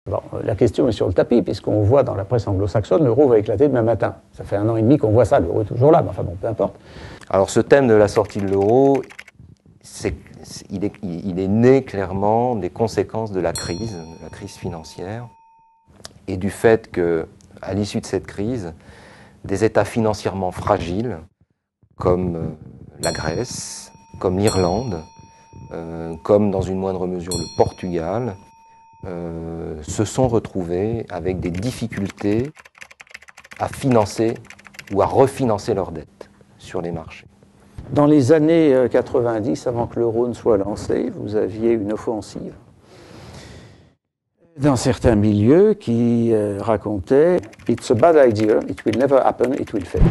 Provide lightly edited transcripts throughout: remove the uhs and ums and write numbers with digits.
Bon, la question est sur le tapis, puisqu'on voit dans la presse anglo-saxonne, l'euro va éclater demain matin. Ça fait 1 an et demi qu'on voit ça, l'euro est toujours là, mais enfin bon, peu importe. Alors ce thème de la sortie de l'euro, il est né clairement des conséquences de la crise financière, et du fait qu'à l'issue de cette crise, des États financièrement fragiles, comme la Grèce, comme l'Irlande, comme dans une moindre mesure le Portugal, se sont retrouvés avec des difficultés à financer ou à refinancer leurs dettes sur les marchés. Dans les années 90, avant que l'euro ne soit lancé, vous aviez une offensive dans certains milieux qui racontaient « It's a bad idea, it will never happen, it will fail ».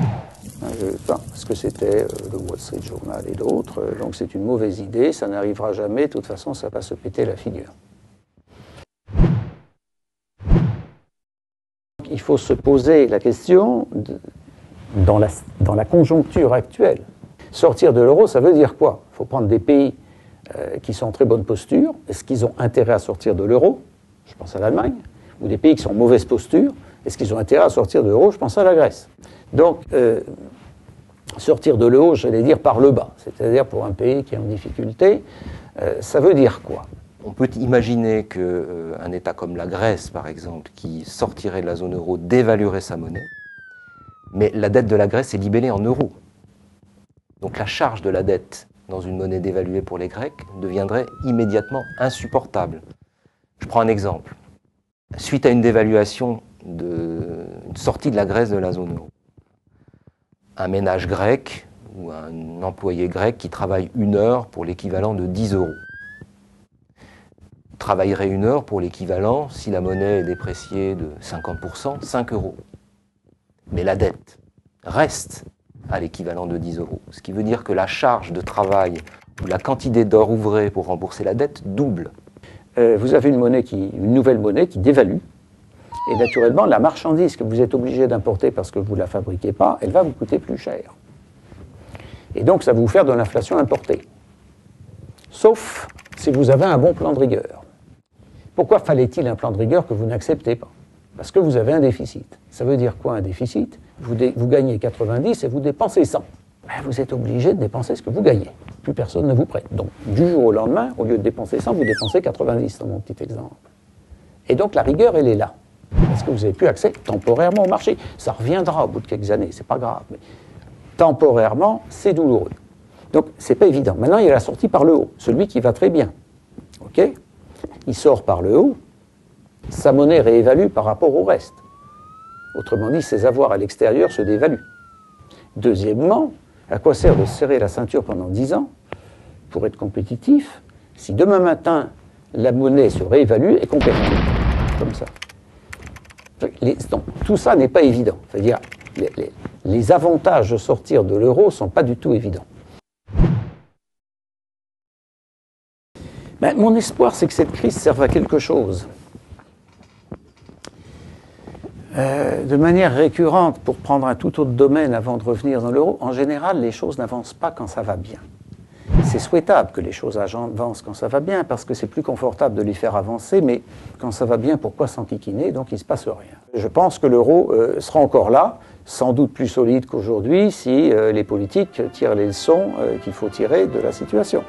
Parce que c'était le Wall Street Journal et d'autres, donc c'est une mauvaise idée, ça n'arrivera jamais, de toute façon ça va se péter la figure. Il faut se poser la question, dans la conjoncture actuelle, sortir de l'euro, ça veut dire quoi? Il faut prendre des pays qui sont en très bonne posture. Est-ce qu'ils ont intérêt à sortir de l'euro? Je pense à l'Allemagne. Ou des pays qui sont en mauvaise posture. Est-ce qu'ils ont intérêt à sortir de l'euro? Je pense à la Grèce. Donc, sortir de l'euro, j'allais dire par le bas. C'est-à-dire pour un pays qui est en difficulté, ça veut dire quoi? On peut imaginer qu'un État comme la Grèce, par exemple, qui sortirait de la zone euro, dévaluerait sa monnaie. Mais la dette de la Grèce est libellée en euros. Donc la charge de la dette dans une monnaie dévaluée pour les Grecs deviendrait immédiatement insupportable. Je prends un exemple. Suite à une dévaluation, une sortie de la Grèce de la zone euro, un ménage grec ou un employé grec qui travaille 1 heure pour l'équivalent de 10 euros travaillerait 1 heure pour l'équivalent, si la monnaie est dépréciée de 50%, 5 euros. Mais la dette reste à l'équivalent de 10 euros. Ce qui veut dire que la charge de travail ou la quantité d'heures ouvrées pour rembourser la dette double. Vous avez une nouvelle monnaie qui dévalue. Et naturellement, la marchandise que vous êtes obligé d'importer parce que vous ne la fabriquez pas, elle va vous coûter plus cher. Et donc, ça va vous faire de l'inflation importée. Sauf si vous avez un bon plan de rigueur. Pourquoi fallait-il un plan de rigueur que vous n'acceptez pas? Parce que vous avez un déficit. Ça veut dire quoi un déficit? Vous gagnez 90 et vous dépensez 100. Vous êtes obligé de dépenser ce que vous gagnez. Plus personne ne vous prête. Donc, du jour au lendemain, au lieu de dépenser 100, vous dépensez 90, dans mon petit exemple. Et donc, la rigueur, elle est là. Parce que vous n'avez plus accès temporairement au marché. Ça reviendra au bout de quelques années, c'est pas grave. Mais temporairement, c'est douloureux. Donc, c'est pas évident. Maintenant, il y a la sortie par le haut, celui qui va très bien. OK? Il sort par le haut, sa monnaie réévalue par rapport au reste. Autrement dit, ses avoirs à l'extérieur se dévaluent. Deuxièmement, à quoi sert de se serrer la ceinture pendant 10 ans pour être compétitif si demain matin, la monnaie se réévalue et qu'on perd comme ça? Donc, tout ça n'est pas évident. C'est-à-dire, les avantages de sortir de l'euro ne sont pas du tout évidents. Ben, mon espoir, c'est que cette crise serve à quelque chose. De manière récurrente, pour prendre un tout autre domaine avant de revenir dans l'euro, en général, les choses n'avancent pas quand ça va bien. C'est souhaitable que les choses avancent quand ça va bien, parce que c'est plus confortable de les faire avancer, mais quand ça va bien, pourquoi s'enquiquiner? Donc il ne se passe rien. Je pense que l'euro sera encore là, sans doute plus solide qu'aujourd'hui, si les politiques tirent les leçons qu'il faut tirer de la situation.